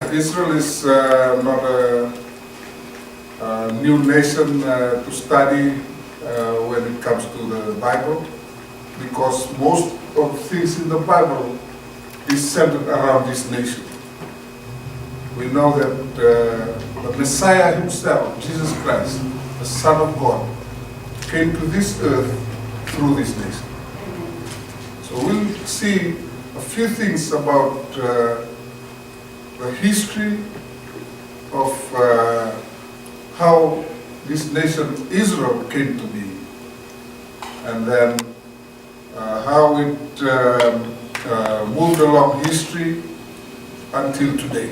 Israel is not a new nation to study when it comes to the Bible, because most of the things in the Bible is centered around this nation. We know that the Messiah himself, Jesus Christ, the Son of God, came to this earth through this nation. So we'll see a few things about the history of how this nation Israel came to be, and then how it moved along history until today.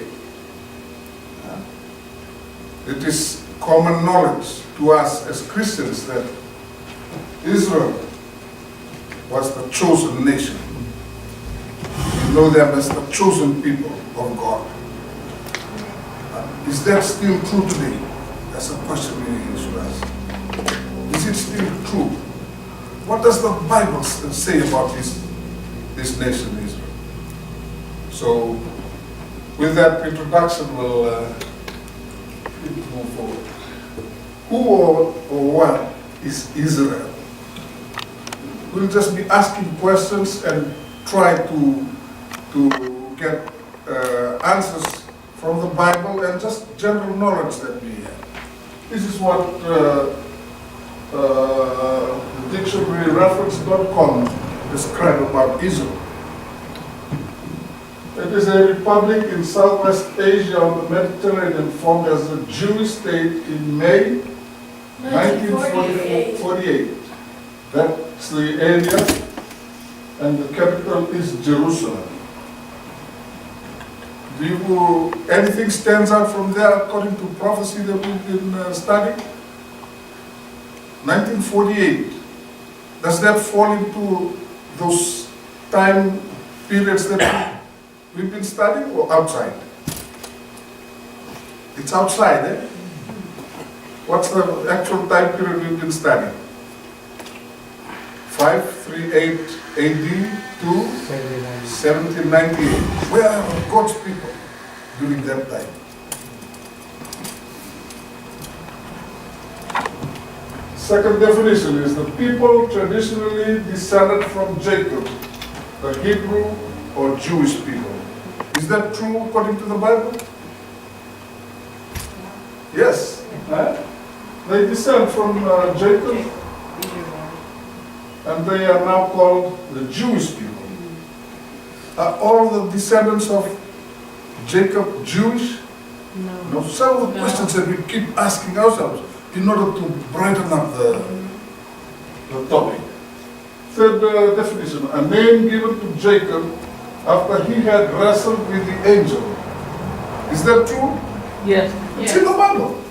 It is common knowledge to us as Christians that Israel was the chosen nation. We know them as the chosen people of God. Is that still true today? That's a question we should ask. Is it still true? What does the Bible say about this nation, Israel? So, with that introduction, we'll move forward. Who or what is Israel? We'll just be asking questions and try to get answers from the Bible and just general knowledge that we have. This is what dictionary reference.com described about Israel. It is a republic in Southwest Asia on the Mediterranean, formed as a Jewish state in May 1948. That's the area, and the capital is Jerusalem. Anything stands out from there according to prophecy that we've been studying? 1948. Does that fall into those time periods that we've been studying, or outside? It's outside, eh? What's the actual time period we've been studying? 538 AD to 1798. Where are God's people during that time? Second definition is the people traditionally descended from Jacob, the Hebrew or Jewish people. Is that true according to the Bible? Yes. They descend from Jacob, and they are now called the Jewish people. Are all the descendants of Jacob Jewish? No. Some of the questions that we keep asking ourselves in order to brighten up the topic. Third definition, a name given to Jacob after he had wrestled with the angel. Is that true? Yes. It's in the Bible.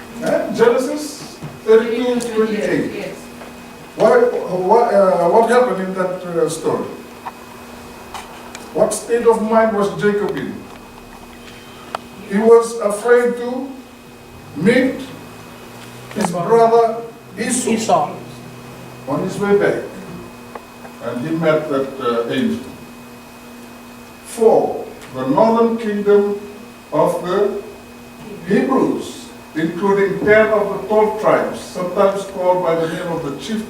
Genesis 32:28. Yes. What happened in that story? What state of mind was Jacob in? He was afraid to meet his brother Esau on his way back. And he met that angel. 4. The northern kingdom of the Hebrews, including 10 of the 12 tribes, sometimes called by the name of the chief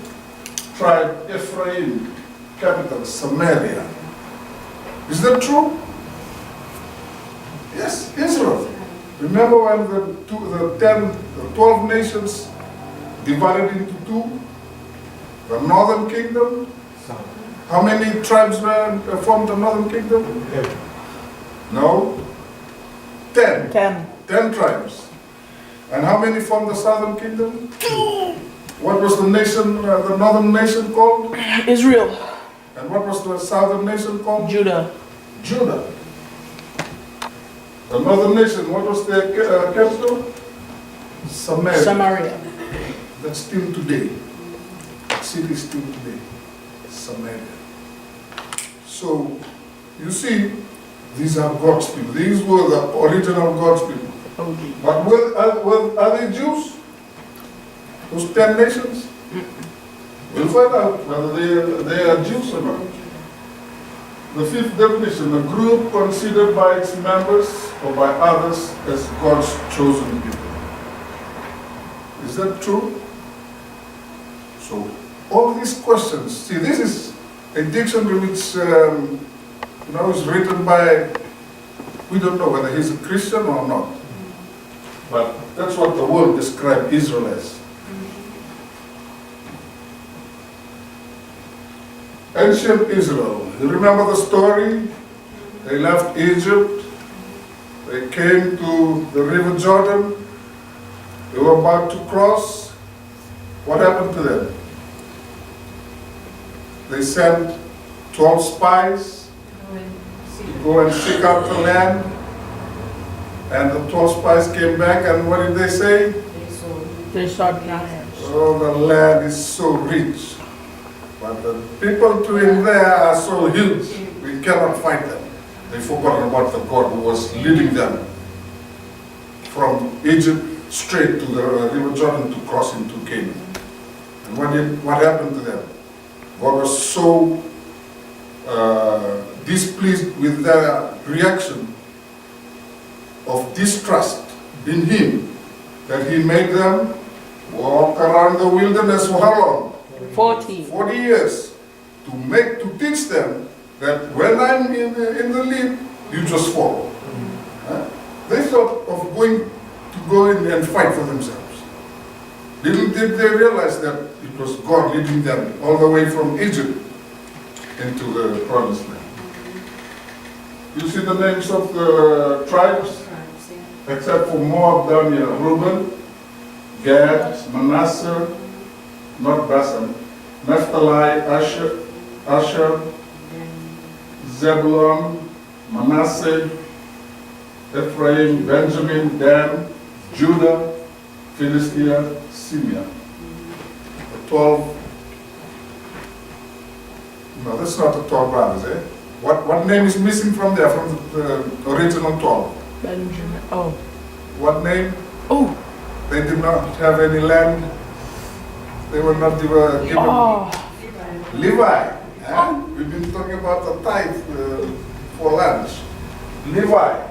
tribe Ephraim, capital Samaria. Is that true? Yes, Israel. Remember when the 12 nations divided into two? The northern kingdom. How many tribes formed the northern kingdom? No? 10. 10 tribes. And how many formed the southern kingdom? What was the nation, the northern nation called? Israel. And what was the southern nation called? Judah. Judah. The northern nation, what was their capital? Samaria. That's still today. That city is still today. Samaria. So, you see, these are God's people. These were the original God's people. Okay. But are they Jews? Those 10 nations? We'll find out whether they are Jews or not. The fifth definition, a group considered by its members or by others as God's chosen people. Is that true? So, all these questions, see, this is a dictionary which is written by, we don't know whether he's a Christian or not. But that's what the world described Israel as. Ancient Israel. You remember the story? They left Egypt. They came to the River Jordan. They were about to cross. What happened to them? They sent 12 spies to go and seek out the land. And the 12 spies came back, and what did they say? They saw giants. Oh, the land is so rich. But the people to in there are so huge, we cannot fight them. They forgot about the God who was leading them from Egypt straight to the River Jordan to cross into Canaan. And what happened to them? God was so displeased with their reaction of distrust in Him that He made them walk around the wilderness for how long? 40. 40 years to teach them that when I'm in the lead, you just follow. They thought of go in and fight for themselves. Little did they realize that it was God leading them all the way from Egypt into the promised land. You see the names of the tribes? Except for Moab down here, Reuben, Gad, Manasseh, not Basan, Naphtali, Asher, Zebulun, Manasseh, Ephraim, Benjamin, Dan, Judah, Philistia, Simeon. The 12. No, that's not the 12 brothers, eh? What name is missing from there, from the original 12? Benjamin. Oh. What name? Oh. They did not have any land. They were not given. Oh. Levi. We've been talking about the tithe for lunch. Levi.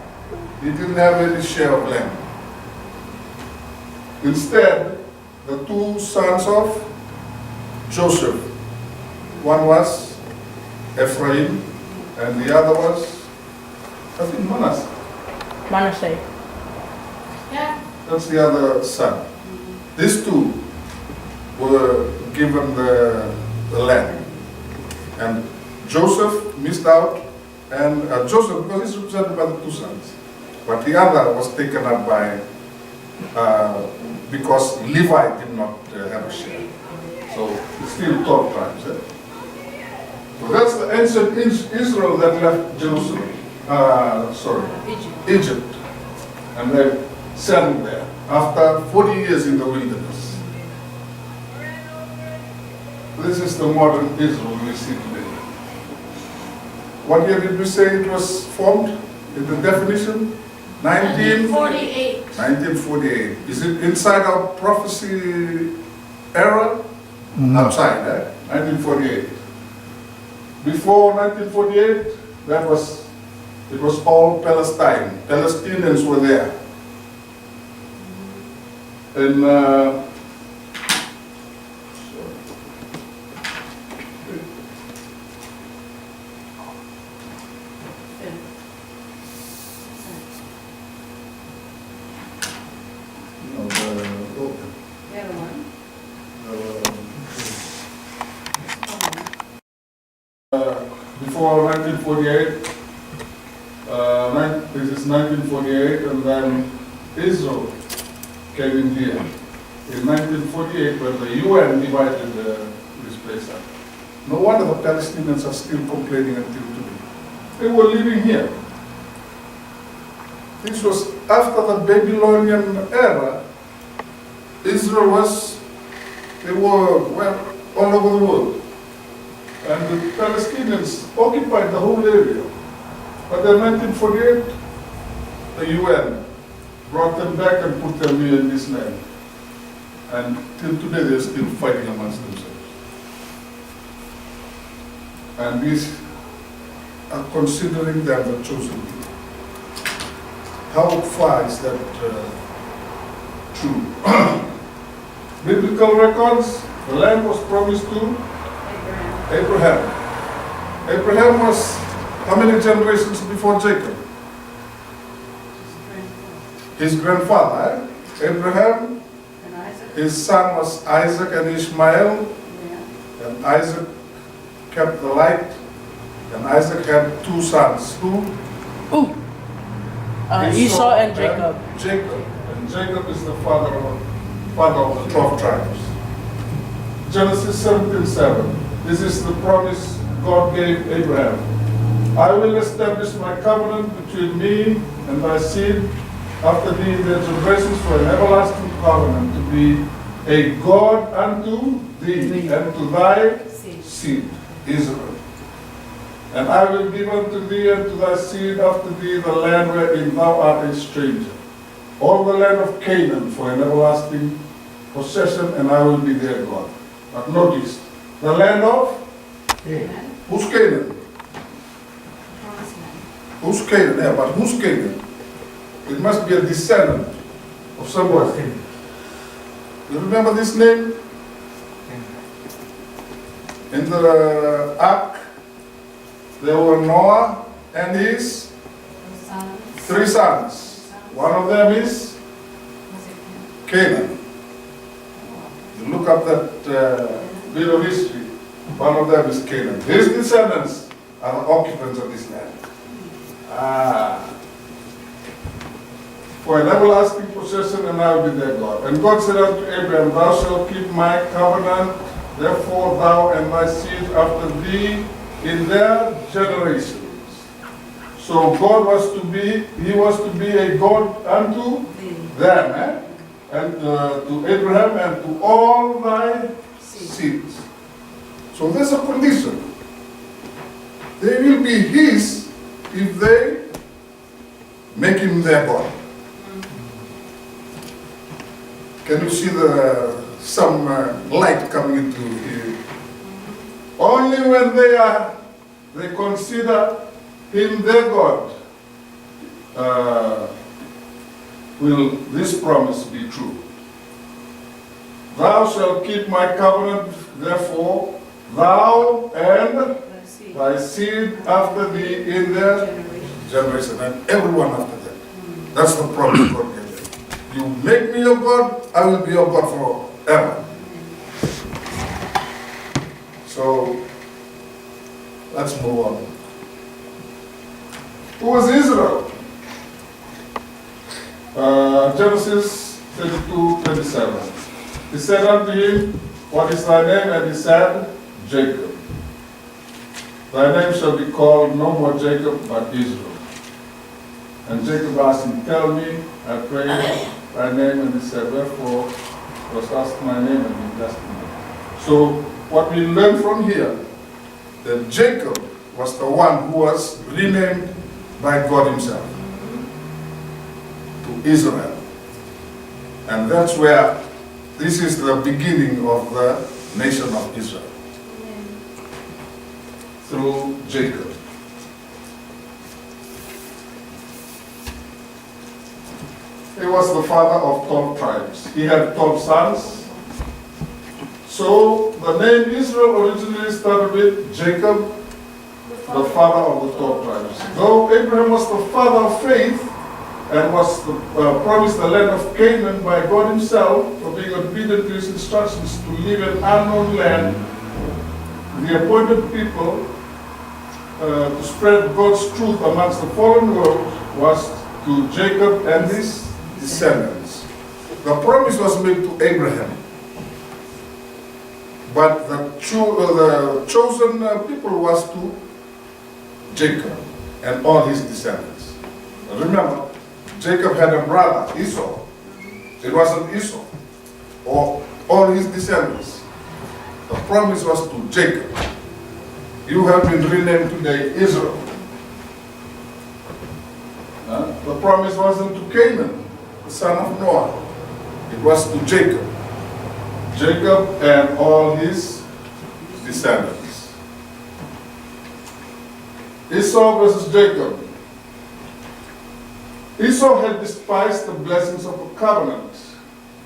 He didn't have any share of land. Instead, the two sons of Joseph, one was Ephraim, and the other was, I think, Manasseh. Manasseh. Yeah. That's the other son. These two were given the land. And Joseph missed out, and Joseph, because he's represented by the two sons. But the other was taken up by, because Levi did not have a share. So it's still 12 tribes. Eh? So that's the ancient Israel that left Jerusalem. Egypt. And they settled there after 40 years in the wilderness. This is the modern Israel we see today. What year did we say it was formed in the definition? 1948. 1948. Is it inside our prophecy era? No. Outside, 1948. Before 1948, it was all Palestine. Palestinians were there. And before 1948, this is 1948, and then Israel came in here. In 1948, when the UN divided this place up. No wonder the Palestinians are still complaining until today. They were living here. This was after the Babylonian era. Israel they were all over the world. And the Palestinians occupied the whole area. But in 1948, the UN brought them back and put them here in this land. And till today, they're still fighting amongst themselves. And these are considering them the chosen people. How far is that true? Biblical records, the land was promised to Abraham. Abraham was how many generations before Jacob? His grandfather, Abraham. And Isaac. His son was Isaac and Ishmael, Yeah. and Isaac kept the light, and Isaac had two sons. Who? Ooh. Esau and Jacob. Jacob. And Jacob is the father of the 12 tribes. Genesis 17:7. This is the promise God gave Abraham. I will establish my covenant between me and thy seed after thee in their generations for an everlasting covenant, to be a God unto thee and to thy seed, Israel. And I will give unto thee and to thy seed after thee the land wherein thou art a stranger, all the land of Canaan for an everlasting possession, and I will be their God. But notice, the land of, who's Canaan? Promised land. Who's Canaan? Yeah, but who's Canaan? It must be a descendant of somebody. You remember this name? In the ark, there were Noah and his The sons. 3 sons. One of them is Was it Canaan. You look up that bit of history. One of them is Canaan. His descendants are the occupants of this land. For an everlasting possession, and I will be their God. And God said unto Abraham, thou shalt keep my covenant, therefore thou and thy seed after thee in their generations. So God was to be, he was to be a God unto them, and to Abraham and to all thy seeds. So there's a condition. They will be his if they make him their God. Can you see some light coming into here? Only when they consider him their God, will this promise be true. Thou shalt keep my covenant, therefore, thou and thy seed after thee in their generation, and everyone after that. That's the promise God gave them. You make me your God, I will be your God forever. So, let's move on. Who was Israel? Genesis 32:27. He said unto him, what is thy name? And he said, Jacob. Thy name shall be called no more Jacob, but Israel. And Jacob asked him, tell me, I pray, thy name. And he said, wherefore was asked my name, and he blessed me. So what we learn from here, that Jacob was the one who was renamed by God himself to Israel. And that's where this is the beginning of the nation of Israel. Through Jacob. He was the father of 12 tribes. He had 12 sons. So the name Israel originally started with Jacob, the father of the 12 tribes. Though Abraham was the father of faith and was promised the land of Canaan by God himself for being obedient to his instructions to live in unknown land, the appointed people to spread God's truth amongst the fallen world was to Jacob and his descendants. The promise was made to Abraham, but the chosen people was to Jacob and all his descendants. Remember, Jacob had a brother, Esau. It wasn't Esau or all his descendants. The promise was to Jacob. You have been renamed today Israel. The promise wasn't to Canaan, the son of Noah. It was to Jacob. Jacob and all his descendants. Esau versus Jacob. Esau had despised the blessings of the covenant.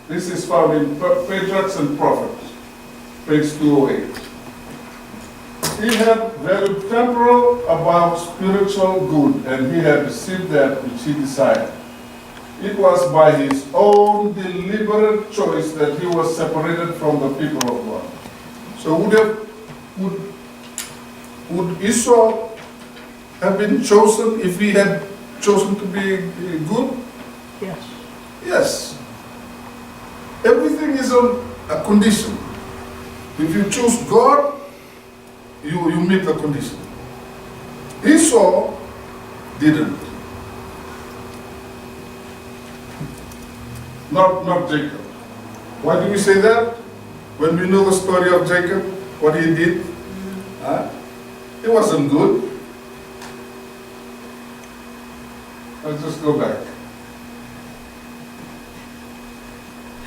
This is found in Patriarchs and Prophets, page 208. He had valued temporal above spiritual good, and he had received that which he desired. It was by his own deliberate choice that he was separated from the people of God. So would Esau have been chosen if he had chosen to be good? Yes. Yes. Everything is on a condition. If you choose God, you meet the condition. Esau didn't. Not Jacob. Why do we say that? When we know the story of Jacob, what he did, it wasn't good. Let's just go back.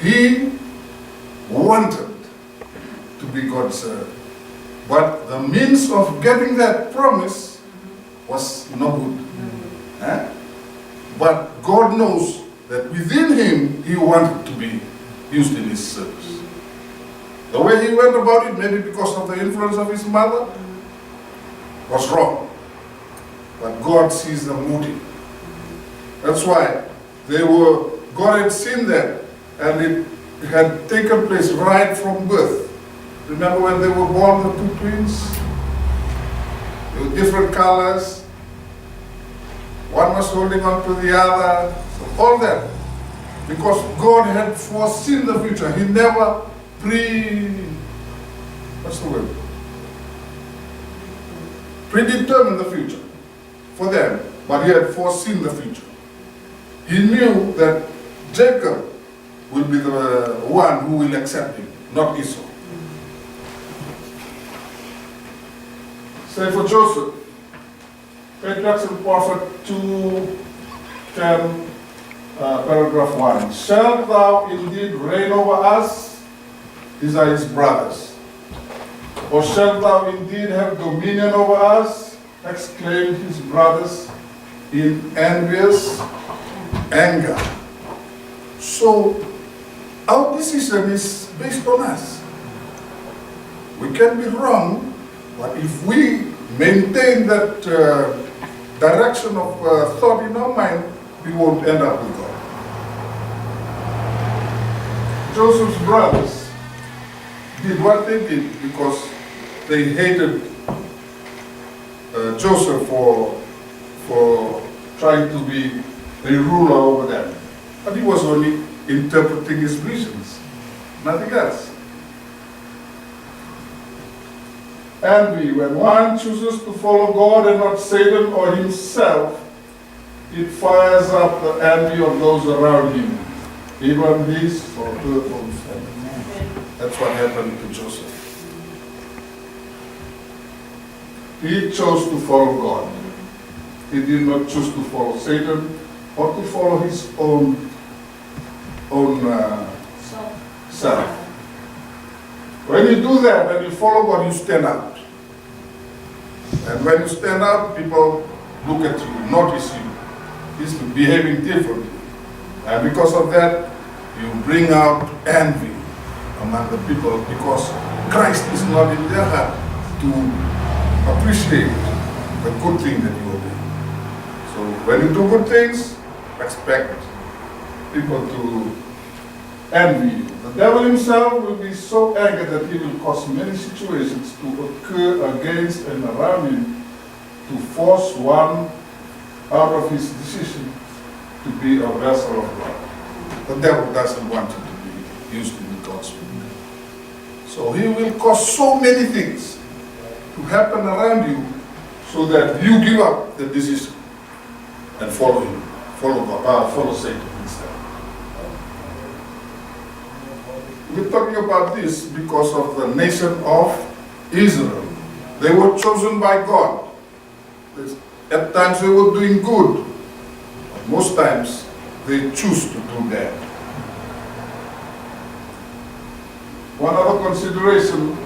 He wanted to be God's servant, but the means of getting that promise was no good. But God knows that within him, he wanted to be used in his service. The way he went about it, maybe because of the influence of his mother, was wrong. But God sees the motive. That's why God had seen that, and it had taken place right from birth. Remember when they were born, the two twins? They were different colors. One was holding on to the other. So all that. Because God had foreseen the future. He never predetermined the future for them. But he had foreseen the future. He knew that Jacob will be the one who will accept him, not Esau. Say for Joseph, Patriarchs and Prophet 2:10, paragraph 1. Shalt thou indeed reign over us? These are his brothers. Or shalt thou indeed have dominion over us? Exclaimed his brothers in envious anger. So, our decision is based on us. We can be wrong, but if we maintain that direction of thought in our mind, we won't end up with God. Joseph's brothers did what they did because they hated Joseph for trying to be a ruler over them. But he was only interpreting his visions, nothing else. Envy, when one chooses to follow God and not Satan or himself, it fires up the envy of those around him, even his or her own family. That's what happened to Joseph. He chose to follow God. He did not choose to follow Satan or to follow his own self. When you do that and you follow God, you stand out. And when you stand out, people look at you, notice you. He's behaving differently. And because of that, you bring out envy among the people because Christ is not in their heart to appreciate the good thing that you are doing. So when you do good things, expect people to envy you. The devil himself will be so angry that he will cause many situations to occur against and around him to force one out of his decision to be a vessel of God. The devil doesn't want you to be used in God's will. So he will cause so many things to happen around you so that you give up the decision and follow him, follow Satan instead. We're talking about this because of the nation of Israel. They were chosen by God. At times they were doing good, but most times they choose to do bad. One other consideration,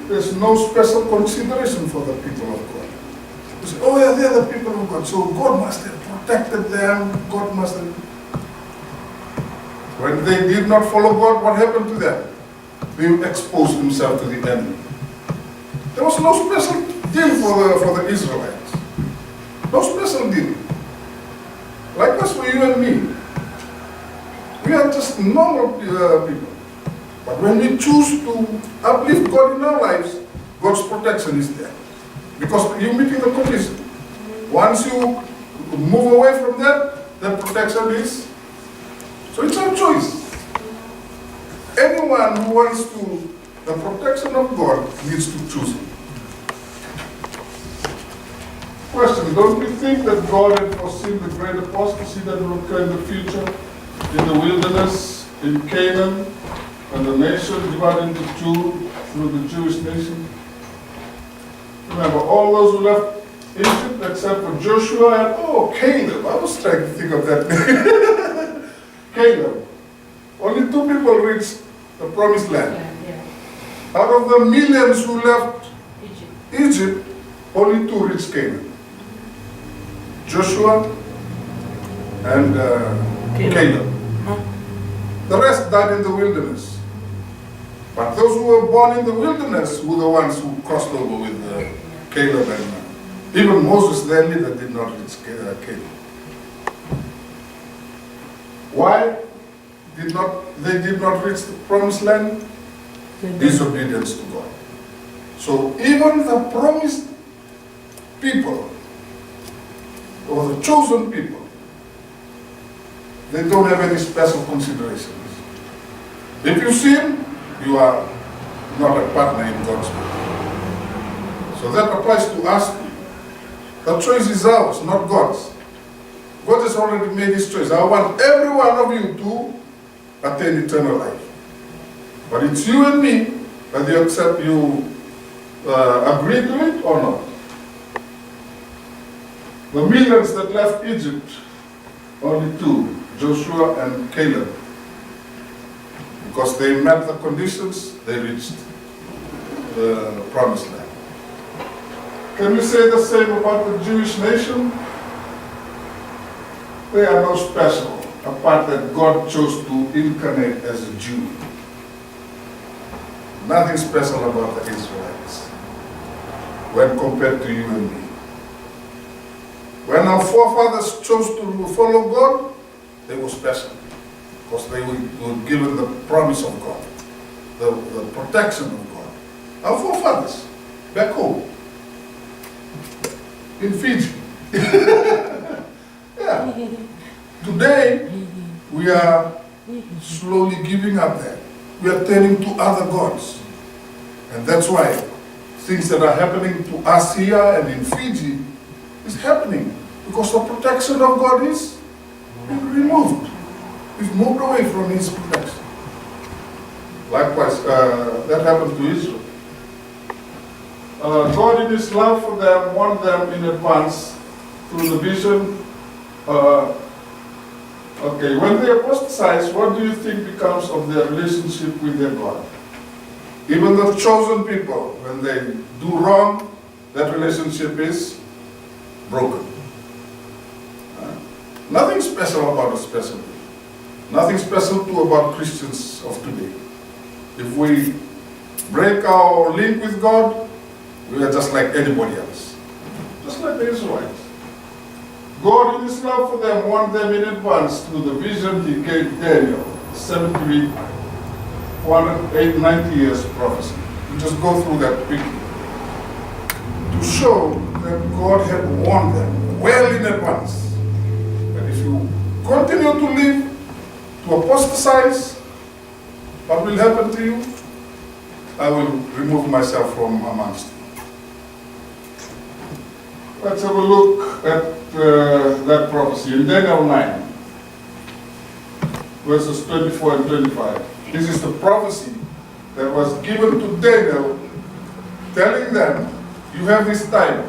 there's no special consideration for the people of God. You say, oh yeah, they're the people of God. So God must have protected them. God must have. When they did not follow God, what happened to them? They exposed themselves to the enemy. There was no special deal for the Israelites. No special deal. Likewise for you and me. We are just normal people. But when we choose to uplift God in our lives, God's protection is there. Because you're meeting the condition. Once you move away from that, then protection is. So it's our choice. Anyone who wants the protection of God needs to choose Him. Question, don't you think that God had foreseen the great apostasy that will occur in the future, in the wilderness, in Canaan, and the nation divided into two through the Jewish nation? Remember, all those who left Egypt except for Joshua and, Caleb. I was trying to think of that name. Caleb. Only 2 people reached the promised land. Out of the millions who left Egypt, only 2 reached Canaan. Joshua and Caleb. The rest died in the wilderness. But those who were born in the wilderness were the ones who crossed over with Caleb and even Moses, their leader, did not reach Canaan. Why they did not reach the promised land? Disobedience to God. So even the promised people, or the chosen people, they don't have any special considerations. If you sin, you are not a partner in God's will. So that applies to us. The choice is ours, not God's. God has already made His choice. I want every one of you to attain eternal life. But it's you and me, whether you accept, you agree to it or not. The millions that left Egypt, only 2, Joshua and Caleb. Because they met the conditions, they reached the promised land. Can we say the same about the Jewish nation? They are no special, apart that God chose to incarnate as a Jew. Nothing special about the Israelites when compared to you and me. When our forefathers chose to follow God, they were special because they were given the promise of God, the protection of God. Our forefathers, back home, in Fiji. Yeah. Today, we are slowly giving up that. We are turning to other gods. And that's why things that are happening to us here and in Fiji is happening. Because the protection of God is being removed. We've moved away from His protection. Likewise, that happened to Israel. God in His love for them warned them in advance through the vision. When they apostatize, what do you think becomes of their relationship with their God? Even the chosen people, when they do wrong, that relationship is broken. Nothing special about a special day. Nothing special too about Christians of today. If we break our link with God, we are just like anybody else. Just like the Israelites. God in His love for them warned them in advance through the vision He gave Daniel, 70-week, 490 years prophecy. We just go through that quickly. To show that God had warned them well in advance. That if you continue to live, to apostatize, what will happen to you? I will remove myself from amongst you. Let's have a look at that prophecy in Daniel 9, verses 24 and 25. This is the prophecy that was given to Daniel, telling them, you have this time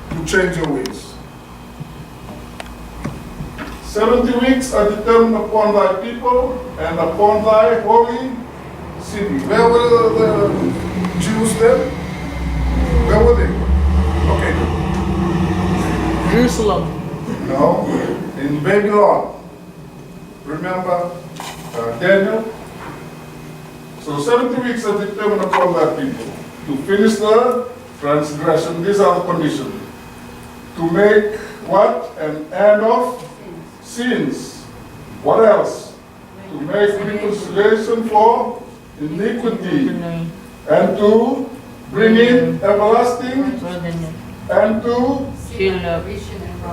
to change your ways. 70 weeks are determined upon thy people and upon thy holy city. Where were the Jews then? Where were they? Okay, Jerusalem. No, in Babylon. Remember Daniel? So 70 weeks are determined upon that people to finish the transgression. These are the conditions. To make what? An end of sins. What else? To make reconciliation for iniquity. And to bring in everlasting. And to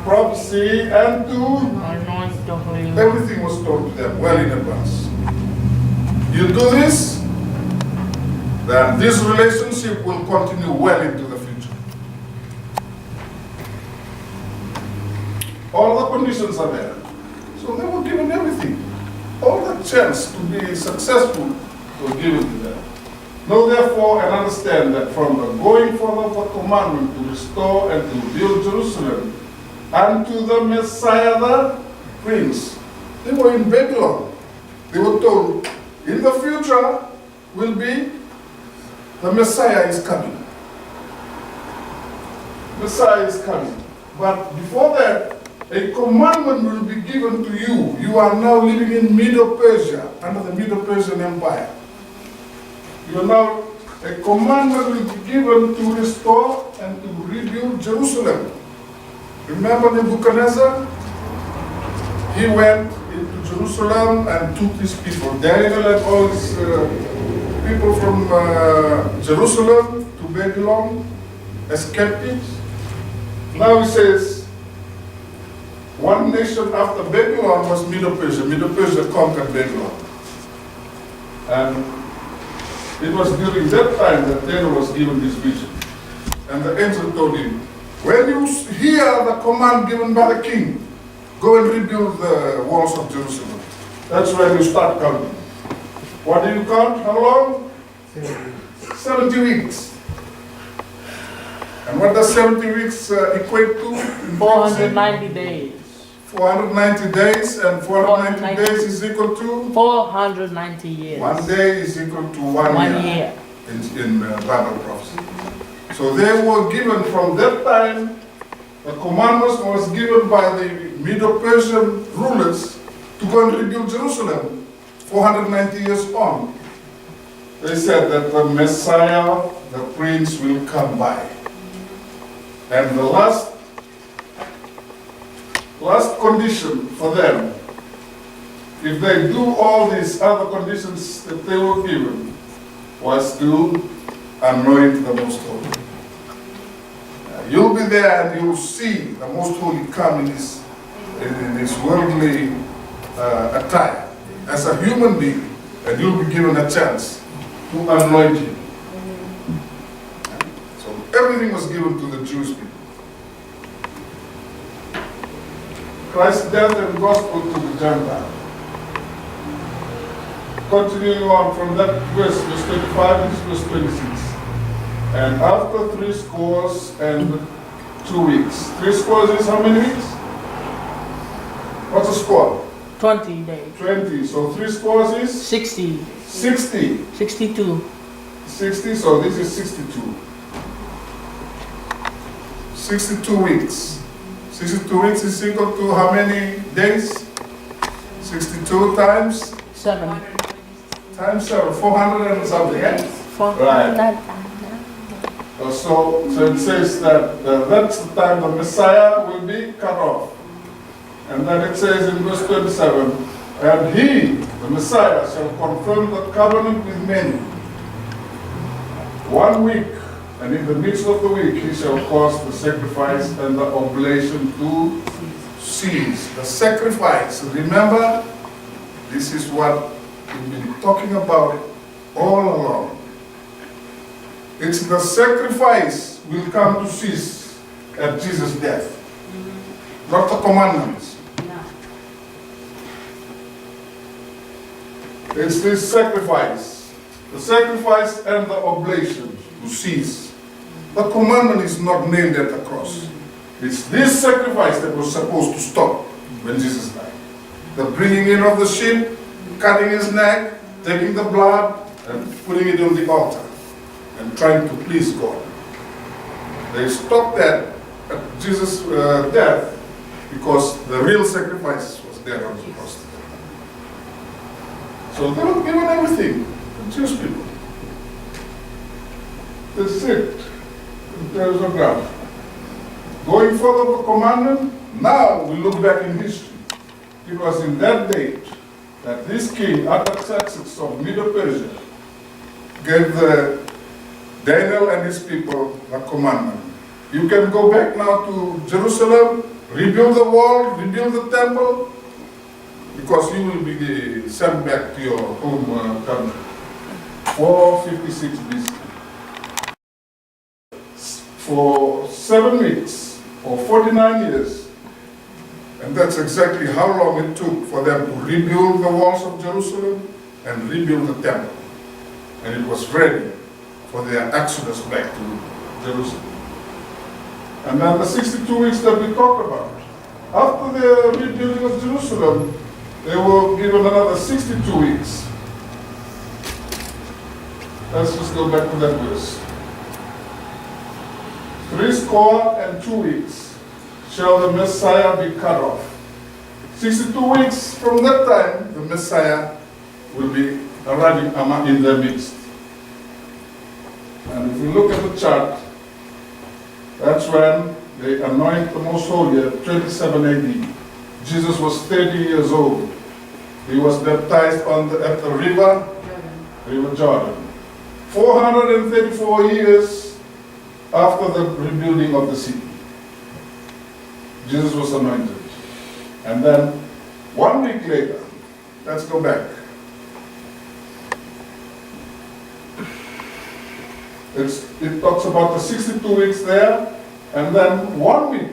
prophecy. And to Anoint the Holy One. everything was told to them well in advance. You do this, then this relationship will continue well into the future. All the conditions are there. So they were given everything. All the chance to be successful was given to them. Know therefore and understand that from the going forth of the commandment to restore and to build Jerusalem unto the Messiah the Prince, they were in Babylon. They were told, in the future will be the Messiah is coming. Messiah is coming. But before that, a commandment will be given to you. You are now living in Medo-Persia, under the Medo-Persian Empire. You are now, a commandment will be given to restore and to rebuild Jerusalem. Remember Nebuchadnezzar? He went into Jerusalem and took his people. Daniel and all his people from Jerusalem to Babylon as captives. Now he says, one nation after Babylon was Medo-Persia. Medo-Persia conquered Babylon. And it was during that time that Daniel was given this vision. And the angel told him, when you hear the command given by the king, go and rebuild the walls of Jerusalem. That's when you start counting. What do you count? How long? 70 weeks. And what does 70 weeks equate to? 490 days. 490 days, and 490 days is equal to? 490 years. 1 day is equal to 1 year. In Bible prophecy. So they were given from that time, the commandment was given by the Medo-Persian rulers to go and rebuild Jerusalem 490 years on. They said that the Messiah, the Prince, will come by. And the last condition for them, if they do all these other conditions that they were given, was to anoint the Most Holy. You'll be there and you'll see the Most Holy come in his worldly attire as a human being, and you'll be given a chance to anoint him. So everything was given to the Jewish people. Christ's death and gospel to the Gentile. Continuing on from that verse 25 to verse 26. And after 62 weeks. 3 is how many weeks? What's a score? 20 days. 20. So 3 is? 60. 60. 62. 60, so this is 62. 62 weeks. 62 weeks is equal to how many days? 62 times? 7. Times 7, 400 and something, eh? 400. So it says that that's the time the Messiah will be cut off. And then it says in verse 27, and he, the Messiah, shall confirm the covenant with many. 1 week, and in the midst of the week he shall cause the sacrifice and the oblation to cease. The sacrifice, remember, this is what we've been talking about all along. It's the sacrifice will come to cease at Jesus' death, not the commandments. It's this sacrifice, the sacrifice and the oblation to cease. The commandment is not nailed at the cross. It's this sacrifice that was supposed to stop when Jesus died. The bringing in of the sheep, cutting his neck, taking the blood, and putting it on the altar, and trying to please God. They stopped that at Jesus' death because the real sacrifice was there on the cross. So they were given everything, the Jewish people. That's it. There is no ground. Going further with the commandment, now we look back in history. It was in that date that this king, Artaxerxes of Medo-Persia, gave Daniel and his people a commandment. You can go back now to Jerusalem, rebuild the wall, rebuild the temple, because you will be sent back to your home country. 456 BC. For 7 weeks, or 49 years, and that's exactly how long it took for them to rebuild the walls of Jerusalem and rebuild the temple. And it was ready for their exodus back to Jerusalem. And then the 62 weeks that we talked about. After the rebuilding of Jerusalem, they were given another 62 weeks. Let's just go back to that verse. 62 weeks shall the Messiah be cut off. 62 weeks from that time, the Messiah will be arriving in their midst. And if you look at the chart, that's when they anoint the Most Holy at 27 AD. Jesus was 30 years old. He was baptized at the river Jordan. 434 years after the rebuilding of the city, Jesus was anointed. And then 1 week later, let's go back. It talks about the 62 weeks there, and then 1 week.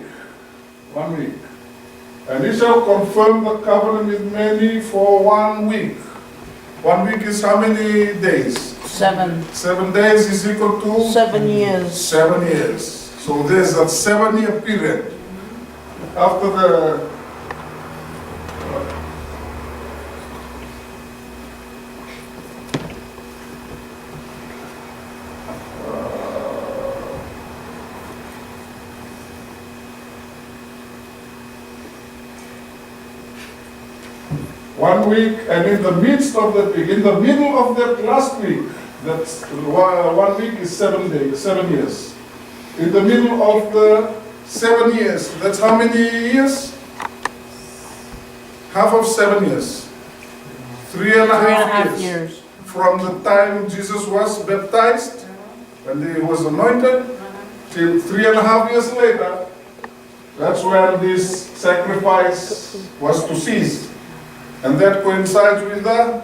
And he shall confirm the covenant with many for 1 week. 1 week is how many days? 7. 7 days is equal to? 7 years. 7 years. So there's a 7-year period after the week, and in the midst of that week, in the middle of that last week, that's 1 week is 7 days, 7 years. In the middle of the 7 years, that's how many years? Half of 7 years. 3.5 years. From the time Jesus was baptized, when he was anointed, till 3.5 years later, that's when this sacrifice was to cease. And that coincides with the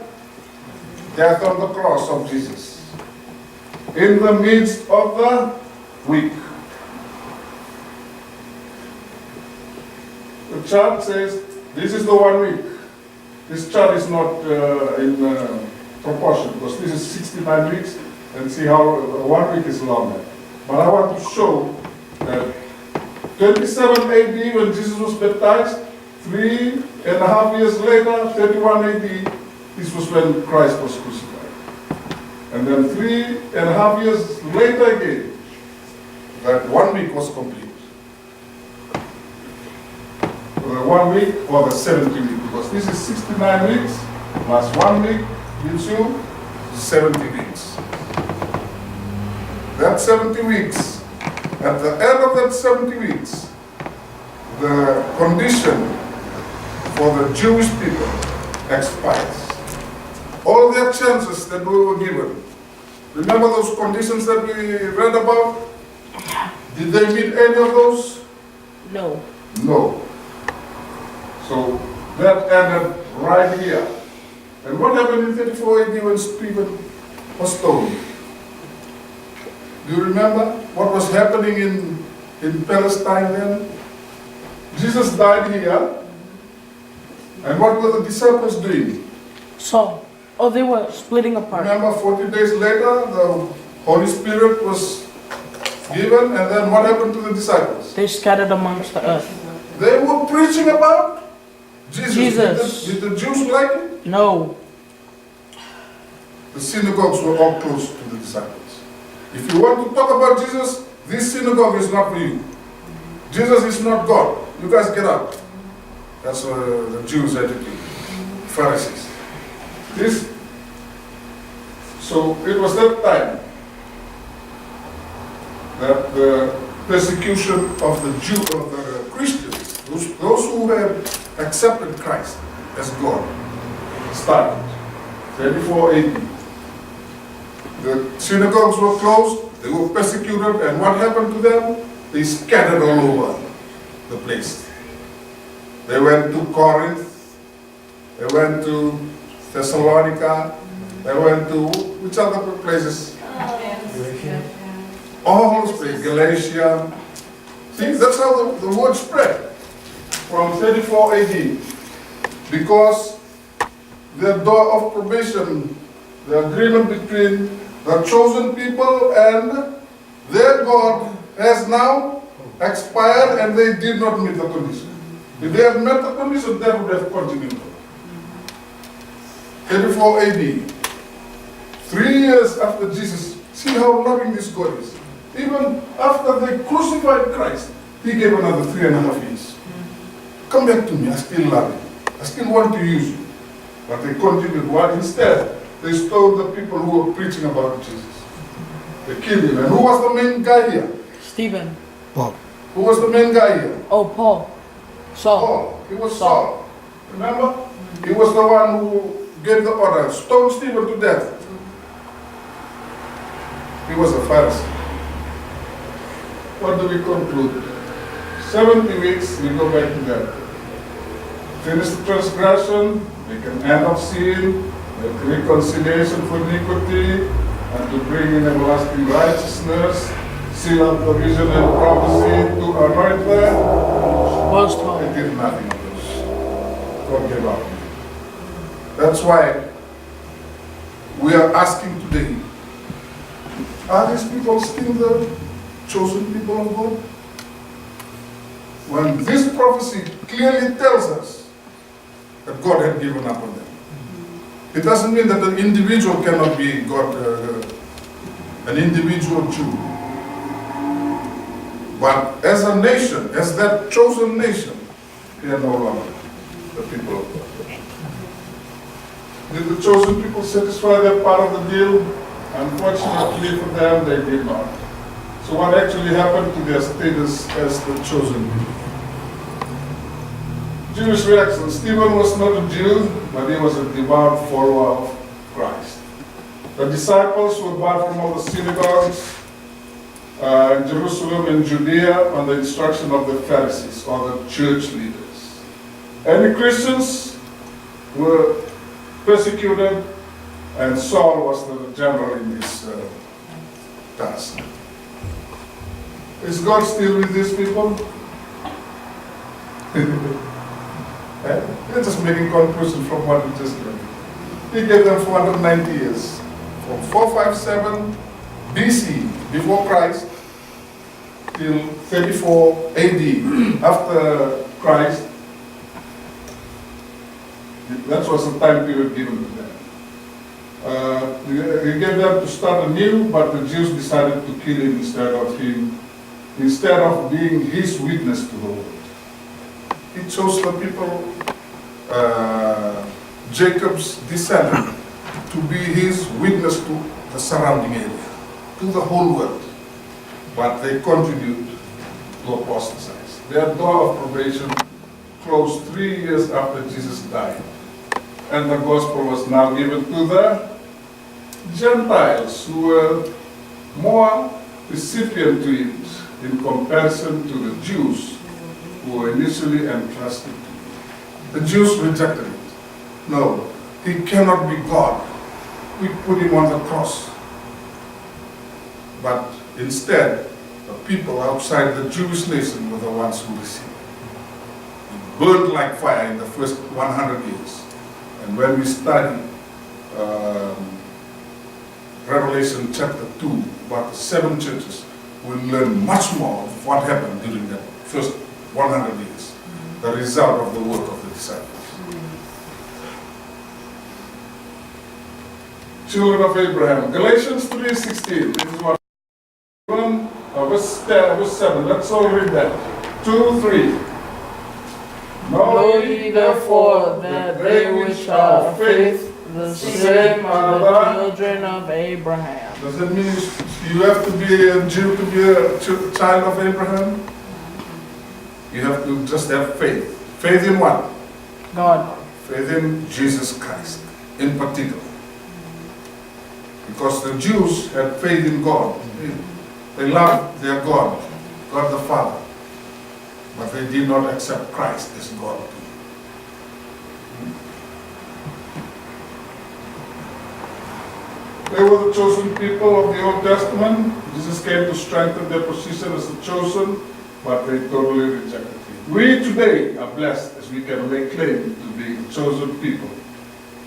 death on the cross of Jesus. In the midst of the week. The chart says, this is the 1 week. This chart is not in proportion, because this is 69 weeks, and see how 1 week is longer. But I want to show that 27 AD, when Jesus was baptized, 3.5 years later, 31 AD, this was when Christ was crucified. And then 3.5 years later again, that 1 week was complete. The 1 week or the 70 week, because this is 69 weeks plus 1 week gives you 70 weeks. That 70 weeks, at the end of that 70 weeks, the condition for the Jewish people expires. All their chances that we were given. Remember those conditions that we read about? Did they meet any of those? No. No. So that ended right here. And what happened in 34 AD when Stephen was stoned? Do you remember what was happening in Palestine then? Jesus died here. And what were the disciples doing? So, they were splitting apart. Remember, 40 days later, the Holy Spirit was given, and then what happened to the disciples? They scattered amongst the earth. They were preaching about Jesus. Did the Jews like it? No. The synagogues were all close to the disciples. If you want to talk about Jesus, this synagogue is not for you. Jesus is not God. You guys get out. That's the Jews' attitude. Pharisees. So it was that time that the persecution of the Christians, those who had accepted Christ as God, started. 34 AD. The synagogues were closed, they were persecuted, and what happened to them? They scattered all over the place. They went to Corinth, they went to Thessalonica, they went to, which other places? All those places, Galatia. See, that's how the word spread from 34 AD. Because the door of probation, the agreement between the chosen people and their God has now expired, and they did not meet the condition. If they had met the condition, that would have continued. 34 AD. 3 years after Jesus, see how loving this God is. Even after they crucified Christ, he gave another 3.5 years. Come back to me, I still love you. I still want to use you. But they continued. What instead? They stole the people who were preaching about Jesus. They killed him. And who was the main guy here? Stephen. Paul. Who was the main guy here? Oh, Paul. Saul. Paul. He was Saul. Remember? He was the one who gave the order, stone Stephen to death. He was a Pharisee. What do we conclude? 70 weeks, we go back to that. Finish the transgression, make an end of sin, make reconciliation for iniquity, and to bring in everlasting righteousness, seal up the vision and prophecy to anoint them. Most They High. did nothing of this. God gave up. That's why we are asking today, are these people still the chosen people of God? When this prophecy clearly tells us that God had given up on them. It doesn't mean that an individual cannot be God, an individual Jew. But as a nation, as that chosen nation, they are no longer the people of God. Did the chosen people satisfy their part of the deal? Unfortunately for them, they did not. So what actually happened to their status as the chosen people? Jewish reaction. Stephen was not a Jew, but he was a devout follower of Christ. The disciples were barred from all the synagogues in Jerusalem and Judea on the instruction of the Pharisees, or the church leaders. Any Christians were persecuted, and Saul was the general in this task. Is God still with these people? We're just making conclusion from what we just read. He gave them 490 years. From 457 BC, before Christ, till 34 AD, after Christ. That was the time period given to them. He gave them to start anew, but the Jews decided to kill him instead of being his witness to the world. He chose the people, Jacob's descendant, to be his witness to the surrounding area, to the whole world. But they continued to apostatize. Their door of probation closed 3 years after Jesus died. And the gospel was now given to the Gentiles, who were more recipient to it in comparison to the Jews, who were initially entrusted to it. The Jews rejected it. No, he cannot be God. We put him on the cross. But instead, the people outside the Jewish nation were the ones who received it. It burned like fire in the first 100 years. And when we study Revelation chapter 2, about the 7 churches, we'll learn much more of what happened during that first 100 years, the result of the work of the disciples. Children of Abraham. Galatians 3:16. This is what verse 7. Let's all read that. 2, 3. Know ye therefore that they which are of faith, the same are the children of Abraham. Does it mean you have to be a Jew to be a child of Abraham? You have to just have faith. Faith in what? God. Faith in Jesus Christ, in particular. Because the Jews had faith in God. They loved their God, God the Father. But they did not accept Christ as God. They were the chosen people of the Old Testament. Jesus came to strengthen their position as the chosen, but they totally rejected him. We today are blessed as we can lay claim to being chosen people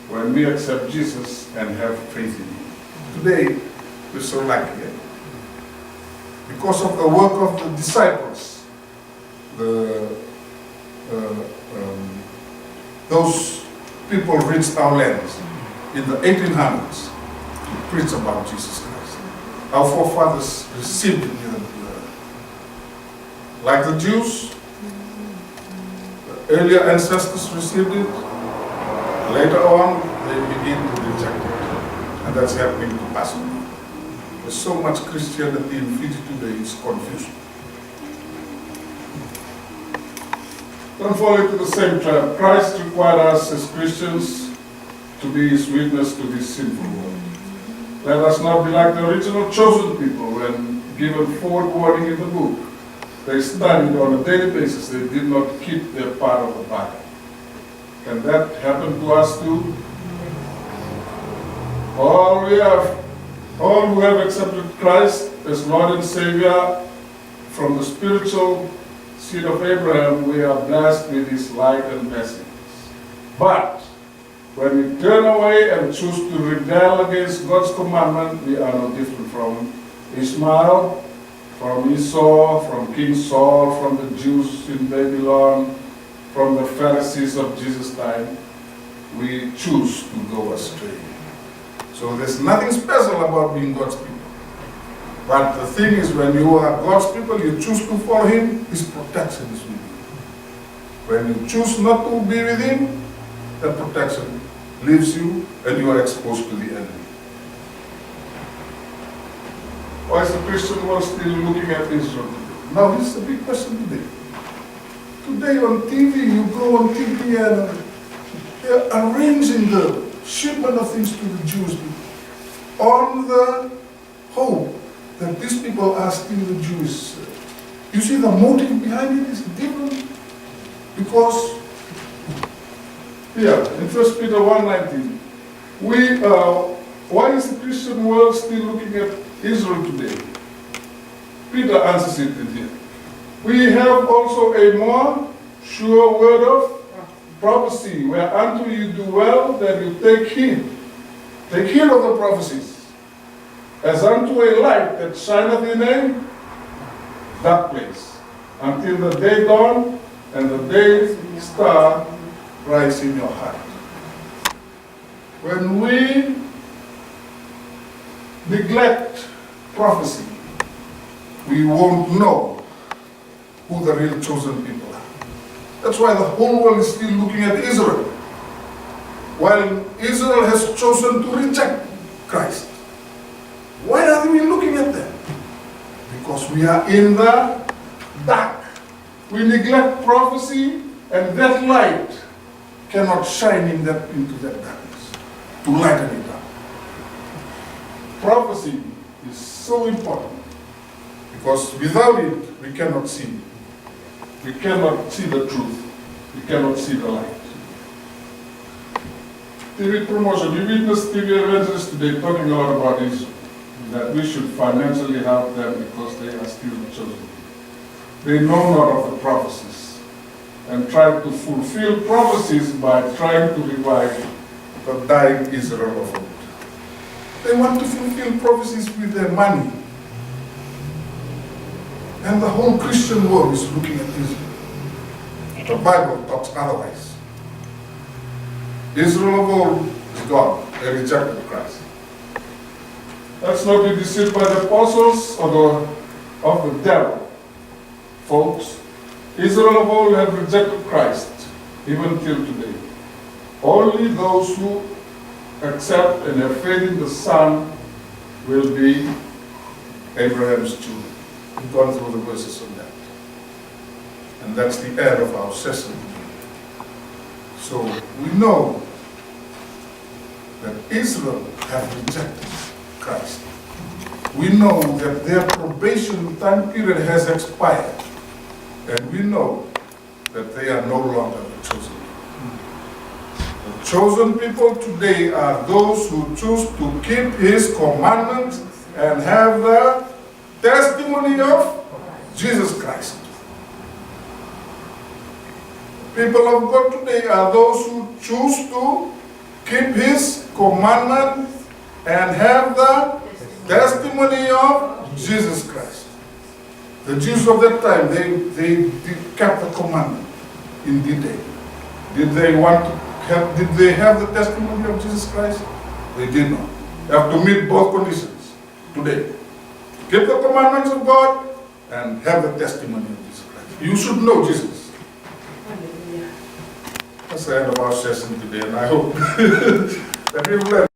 when we accept Jesus and have faith in him. Today, we're so lucky. Because of the work of the disciples, those people reached our lands in the 1800s to preach about Jesus Christ. Our forefathers received it like the Jews. The earlier ancestors received it. Later on, they begin to reject it. And that's happening to us. There's so much Christianity in Fiji today, it's confusion. Don't fall into the same trap. Christ required us as Christians to be his witness to this sinful world. Let us not be like the original chosen people when given forward warning in the book. They studied on a daily basis. They did not keep their part of the Bible. Can that happen to us too? All who have accepted Christ as Lord and Savior from the spiritual seed of Abraham, we are blessed with his light and blessings. But when we turn away and choose to rebel against God's commandment, we are no different from Ishmael, from Esau, from King Saul, from the Jews in Babylon, from the Pharisees of Jesus' time. We choose to go astray. So there's nothing special about being God's people. But the thing is, when you are God's people, you choose to follow him, his protection is with you. When you choose not to be with him, that protection leaves you and you are exposed to the enemy. Why is the Christian world still looking at Israel today? Now this is a big question today. Today on TV, you go on TV and they're arranging the shipment of things to the Jewish people on the hope that these people are still the Jews. You see, the motive behind it is different because here in 1 Peter 1:19, why is the Christian world still looking at Israel today? Peter answers it in here. We have also a more sure word of prophecy, whereunto you do well that you take heed. Take heed of the prophecies, as unto a light that shineth in a dark place, until the day dawn and the day star rise in your heart. When we neglect prophecy, we won't know who the real chosen people are. That's why the whole world is still looking at Israel, while Israel has chosen to reject Christ. Why are we looking at them? Because we are in the dark. We neglect prophecy, and that light cannot shine into that darkness to lighten it up. Prophecy is so important because without it, we cannot see. We cannot see the truth. We cannot see the light. TV promotion. You witness TV evangelists today talking a lot about Israel, that we should financially help them because they are still chosen. They know not of the prophecies and try to fulfill prophecies by trying to revive the dying Israel of old. They want to fulfill prophecies with their money. And the whole Christian world is looking at Israel. The Bible talks otherwise. Israel of old is gone. They rejected Christ. Let's not be deceived by the apostles of the devil. Folks, Israel of old had rejected Christ, even till today. Only those who accept and have faith in the Son will be Abraham's children. We've gone through the verses on that. And that's the end of our session. So we know that Israel have rejected Christ. We know that their probation time period has expired. And we know that they are no longer the chosen people. The chosen people today are those who choose to keep His commandments and have the testimony of Jesus Christ. People of God today are those who choose to keep His commandment and have the testimony of Jesus Christ. The Jews of that time, they kept the commandment in detail. Did they have the testimony of Jesus Christ? They did not. You have to meet both conditions today. Keep the commandments of God and have the testimony of Jesus Christ. You should know Jesus. That's the end of our session today, and I hope that we've learned.